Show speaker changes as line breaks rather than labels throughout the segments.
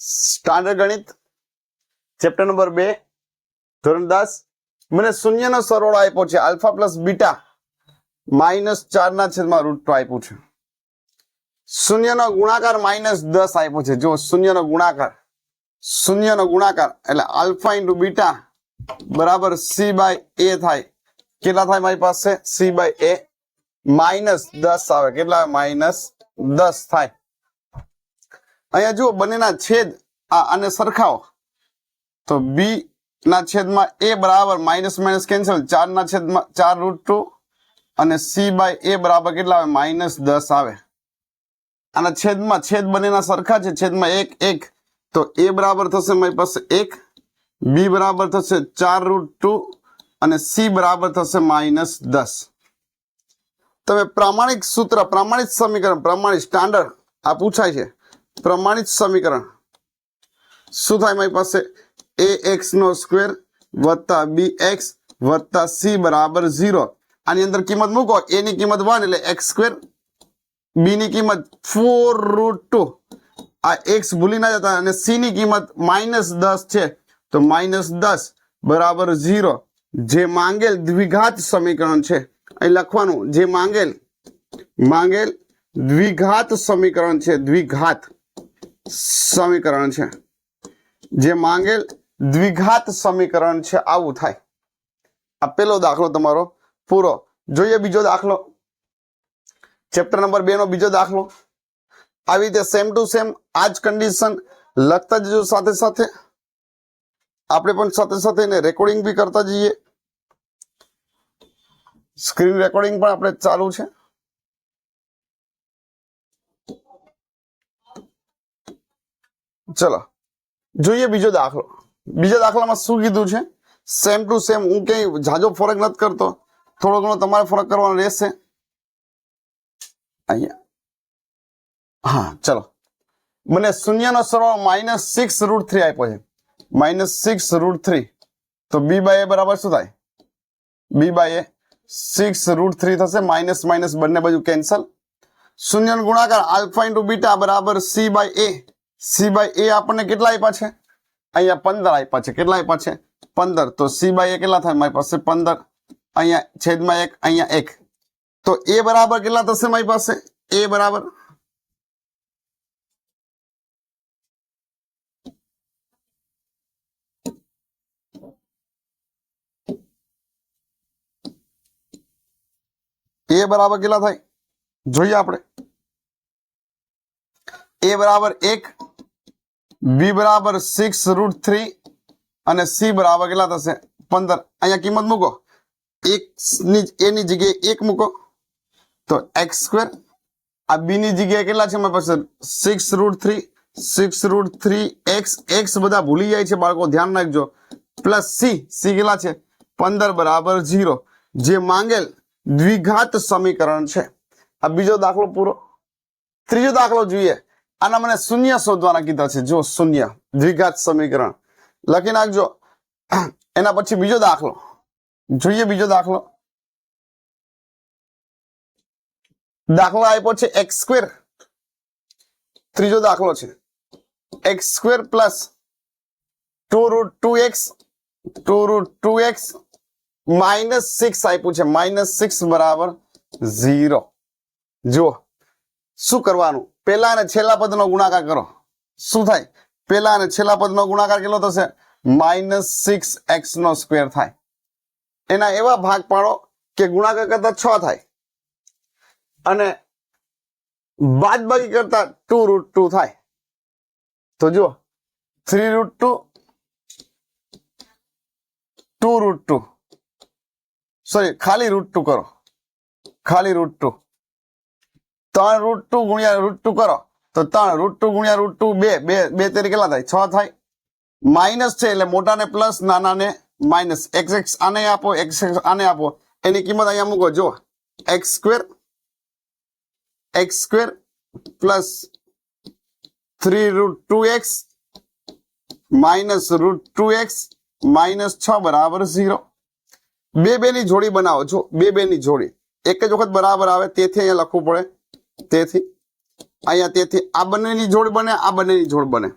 Standard ગણિત chapter number 2 ધોરણ 10 મને શૂન્યનો સરવાળો આપ્યો છે આલ્ફા પ્લસ બીટા -4 ના છેદમાં √2 આપ્યું છે. શૂન્યનો ગુણાકાર -10 આપ્યો છે. જો શૂન્યનો ગુણાકાર એટલે આલ્ફા ઇન્ટુ બીટા બરાબર c/a થાય. કેટલા થાય મારી પાસે? c/a -10 આવે. કેટલા? -10 થાય. અહીંયા જુઓ બંનેના છેદ આને સરખાવો તો b ના છેદમાં a બરાબર માઇનસ માઇનસ કેન્સલ 4 ના છેદમાં 4 √2 અને c/a બરાબર કેટલા આવે? -10 આવે. આના છેદમાં છેદ બંનેના સરખા છે, છેદમાં 1 1 તો a બરાબર થશે મારી પાસે 1, b બરાબર થશે 4 √2 અને c બરાબર થશે -10. તમે પ્રામાણિક સૂત્ર, પ્રામાણિક સમીકરણ, પ્રામાણિક સ્ટાન્ડર્ડ આ પૂછાય છે. પ્રમાણિત સમીકરણ શું થાય મારી પાસે? ax² વત્તા bx વત્તા c બરાબર 0. આની અંદર કિંમત મૂકો. a ની કિંમત 1 એટલે x², b ની કિંમત 4 √2, આ x ભૂલી ના જતા, અને c ની કિંમત -10 છે તો -10 બરાબર 0. જે માંગેલ દ્વિઘાત સમીકરણ છે અહીં લખવાનું. જે માંગેલ દ્વિઘાત સમીકરણ છે, દ્વિઘાત સમીકરણ છે. જે માંગેલ દ્વિઘાત સમીકરણ છે આવું થાય. આ પેલો દાખલો તમારો પૂરો. જોઈએ બીજો દાખલો, ચેપ્ટર નંબર 2 નો બીજો દાખલો. આવી રીતે સેમ ટુ સેમ આ જ કન્ડિશન લખતા જજો, સાથે સાથે આપણે પણ સાથે સાથે એને રેકોર્ડિંગ બી કરતા જઈએ. સ્ક્રીન રેકોર્ડિંગ પણ આપણે ચાલુ છે. ચલો જોઈએ બીજો દાખલો. બીજા દાખલામાં શું કીધું છે? Same to same. હું કઈ જાજો ફરક નથી કરતો, થોડો ઘણો તમારે ફરક કરવાનો રહેશે અહીંયા. હા ચલો, મને શૂન્યનો સરવાળો -6 √3 આપ્યો છે. -6 √3 તો b/a બરાબર શું થાય? b/a 6 √3 થશે. માઇનસ માઇનસ બંને બાજુ કેન્સલ. શૂન્યનો ગુણાકાર આલ્ફા ઇન્ટુ બીટા બરાબર c/a. c/a આપણને કેટલા આપ્યા છે? અહીંયા 15 આપ્યા છે. કેટલા આપ્યા છે? 15. તો c/a કેટલા થાય મારી પાસે? 15. અહીંયા છેદમાં 1, અહીંયા 1. તો a બરાબર કેટલા થશે મારી પાસે? a બરાબર કેટલા થાય જોઈએ આપણે. a બરાબર 1, b બરાબર 6 √3 અને c બરાબર કેટલા થશે? 15. અહીંયા કિંમત મૂકો. a ની જગ્યાએ 1 મૂકો તો x². આ b ની જગ્યાએ કેટલા છે મારી પાસે? 6 √3 x બધા ભૂલી જાય છે બાળકો, ધ્યાન રાખજો. પ્લસ c કેટલા છે? 15 બરાબર 0. જે માંગેલ દ્વિઘાત સમીકરણ છે. આ બીજો દાખલો પૂરો. ત્રીજો દાખલો જોઈએ. આના મને શૂન્ય શોધવાના કીધા છે. જો શૂન્ય દ્વિઘાત સમીકરણ લખી નાખજો. એના પછી બીજો દાખલો જોઈએ. બીજો દાખલો આપ્યો છે x². ત્રીજો દાખલો છે x² પ્લસ 2 √2x -6 આપ્યું છે. -6 બરાબર 0. જો શું કરવાનું? પેલા અને છેલ્લા પદનો ગુણાકાર કરો. શું થાય? પેલા અને છેલ્લા પદનો ગુણાકાર કેટલો થશે? -6x² થાય. એના એવા ભાગ પાડો કે ગુણાકાર કરતા 6 થાય અને બાદબાકી કરતા 2 √2 થાય. તો જો 3 √2 2 √2 સોરી ખાલી √2 કરો. ખાલી √2 3 √2 ગુણ્યા √2 કરો તો 3 √2 ગુણ્યા √2 2 તેરી કેટલા થાય? 6 થાય. માઇનસ છે એટલે મોટાને પ્લસ, નાનાને માઇનસ. x આને આપો, x આને આપો. એની કિંમત અહીંયા મૂકો. જો x² પ્લસ 3 √2x -√2x -6 બરાબર 0. બે ની જોડી બનાવો. જો બે ની જોડી એક જ વખત બરાબર આવે તેથી અહીંયા લખવું પડે. તેથી અહીંયા આ બંનેની જોડ બને, આ બંનેની જોડ બને.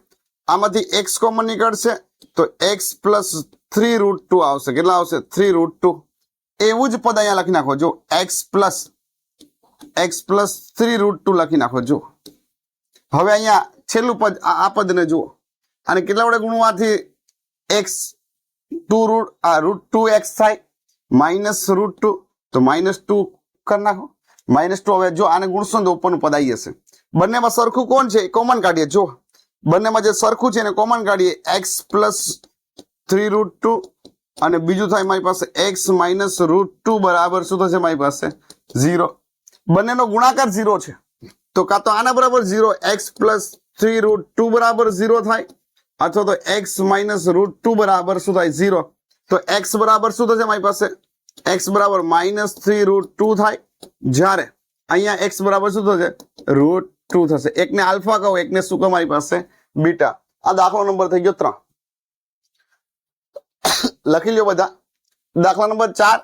આમાંથી x કોમન નીકળશે તો x પ્લસ 3√2 આવશે. કેટલા આવશે? 3√2. એવું જ પદ અહીંયા લખી નાખો. જો x પ્લસ 3√2 લખી નાખો. જો હવે અહીંયા છેલ્લું પદ આ પદને જુઓ, અને કેટલા વડે ગુણવાથી x √2x થાય -√2, તો -2 કરી નાખો. -2 હવે જો આને ગુણશો તો ઉપરનું પદ આવી જશે. બંનેમાં સરખું કોણ છે? કોમન કાઢીએ. જો બંનેમાં જે સરખું છે એને કોમન કાઢીએ. x પ્લસ 3√2 અને બીજું થાય મારી પાસે x -√2 બરાબર શું થશે મારી પાસે? 0. બંનેનો ગુણાકાર 0 છે, તો કાં તો આના બરાબર 0 x પ્લસ 3√2 બરાબર 0 થાય, અથવા તો x -√2 બરાબર શું થાય? 0. તો x બરાબર શું થશે મારી પાસે? x બરાબર -3√2 થાય, જ્યારે અહીંયા x બરાબર શું થશે? √2 થશે. એકને આલ્ફા કહો, એકને શું કહો મારી પાસે? બીટા. આ દાખલો નંબર થઈ ગયો 3. લખી લ્યો બધા. દાખલા નંબર 4.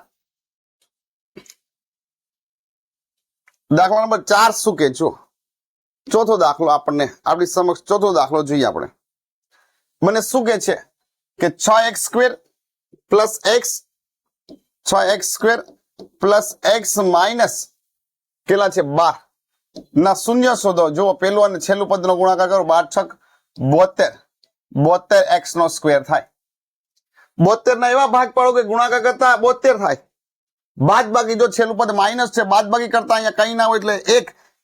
દાખલા નંબર 4 શું કે? જો ચોથો દાખલો આપણને આપણી સમક્ષ ચોથો દાખલો જોઈએ આપણે. મને શું કે છે કે 6x² plus x 6x² plus x minus કેટલા છે? 12 ના શૂન્ય શોધો. જો પેલું અને છેલ્લું પદનો ગુણાકાર કરો. 12 × 6 72 x નો સ્ક્વેર થાય. 72 ના એવા ભાગ પાડો કે ગુણાકાર કરતા 72 થાય. બાદ બાકી જો છેલ્લું પદ માઇનસ છે, બાદ બાકી કરતા અહીંયા કઈ ના હોય એટલે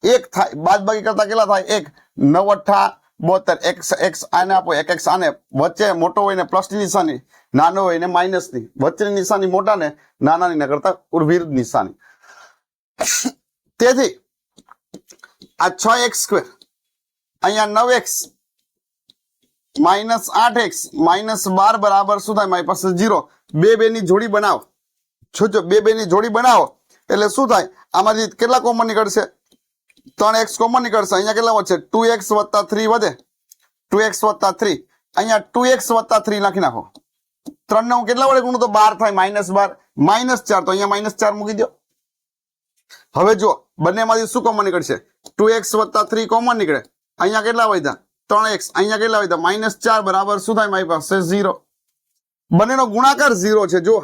1 થાય. બાદ બાકી કરતા કેટલા થાય? 1 9 8 72. x આને આપો, x આને. વચ્ચે મોટો હોય ને પ્લસ ની નિશાની, નાનો હોય ને માઇનસ ની. વચ્ચેની નિશાની મોટા ને નાનાની ના કરતા વિરુદ્ધ નિશાની. તેથી આ 6x² અહીંયા 9x -8x -12 બરાબર શું થાય મારી પાસે? 0. બે ની જોડી બનાવો. જો બે ની જોડી બનાવો એટલે શું થાય? આમાંથી કેટલા કોમન નીકળશે? 3x કોમન નીકળશે. અહીંયા કેટલા વધશે? 2x + 3 વધે. 2x + 3. અહીંયા 2x + 3 નાખી નાખો. 3 ને હું કેટલા વડે ગુણું તો 12 થાય. -12 -4, તો અહીંયા -4 મૂકી દો. હવે જો બંનેમાંથી શું કોમન નીકળશે? 2x + 3 કોમન નીકળે. અહીંયા કેટલા વધ્યા? 3x. અહીંયા કેટલા વધ્યા? -4 બરાબર શું થાય મારી પાસે? 0. બંનેનો ગુણાકાર 0 છે. જો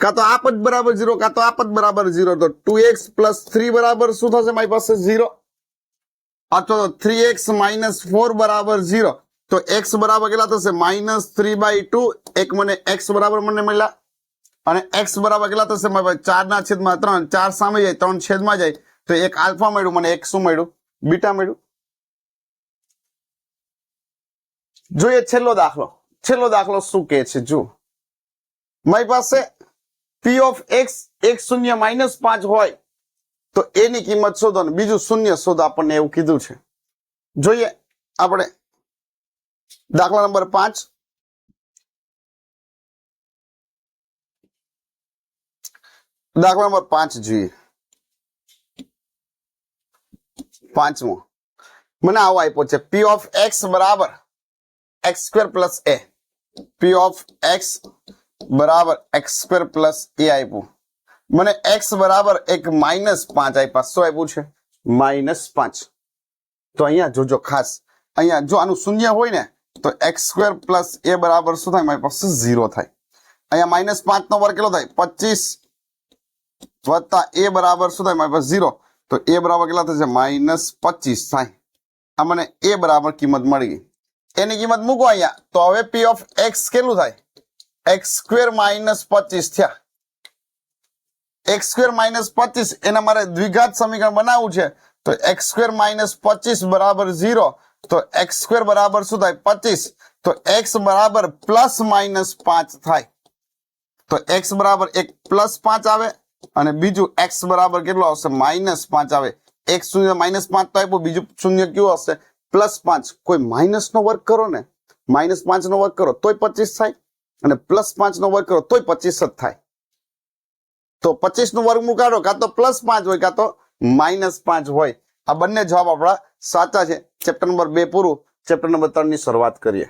કાં તો આ પદ બરાબર 0, કાં તો આ પદ બરાબર 0. તો 2x + 3 બરાબર શું થશે મારી પાસે? 0. અથવા તો 3x - 4 બરાબર 0. તો x બરાબર કેટલા થશે? -3/2. એક મને x બરાબર મને મળ્યા, અને x બરાબર કેટલા થશે મારી પાસે? 4/3. 4 સામે જાય, 3 છેદમાં જાય, તો એક આલ્ફા મળ્યું મને, એક શું મળ્યું? બીટા મળ્યું. જોઈએ છેલ્લો દાખલો. છેલ્લો દાખલો શું કહે છે? જો મારી પાસે p of x 1 0 -5 હોય તો એની કિંમત શોધો, અને બીજું શૂન્ય શોધો. આપણને એવું કીધું છે. જોઈએ આપણે દાખલા નંબર 5. દાખલા નંબર 5 જોઈએ. 5મો મને આવો આપ્યો છે. p of x બરાબર x² + a. p of x બરાબર x² + a આપ્યું. મને x બરાબર એક -5 આપ્યા. શું આપ્યું છે? -5. તો અહીંયા જોજો ખાસ, અહીંયા જો આનું શૂન્ય હોય ને તો x² + a બરાબર શું થાય મારી પાસે? 0 થાય. અહીંયા -5 નો વર્ગ કેટલો થાય? 25 + a બરાબર શું થાય મારી પાસે? 0. તો a બરાબર કેટલા થશે? -25 થાય. આ મને a બરાબર કિંમત મળી ગઈ. એની કિંમત મૂકો અહીંયા. તો હવે p of x કેટલું થાય? x² - 25 થયા. x² - 25 એના મારે દ્વિઘાત સમીકરણ બનાવવું છે. તો x² - 25 બરાબર 0. તો x² બરાબર શું થાય? 25. તો x બરાબર +-5 થાય. તો x બરાબર એક +5 આવે, અને બીજું x બરાબર કેટલો આવશે? -5 આવે. એક શૂન્ય -5 તો આપ્યું, બીજું શૂન્ય કયું હશે? +5. કોઈ માઇનસ નો વર્ગ કરો ને, -5 નો વર્ગ કરો તોય 25 થાય, અને +5 નો વર્ગ કરો તોય 25 જ થાય. તો 25 નું વર્ગમૂળ કાઢો, કાં તો +5 હોય, કાં તો -5 હોય. આ બંને જવાબ આપણા સાચા છે. ચેપ્ટર નંબર 2 પૂરું. ચેપ્ટર નંબર 3 ની શરૂઆત કરીએ.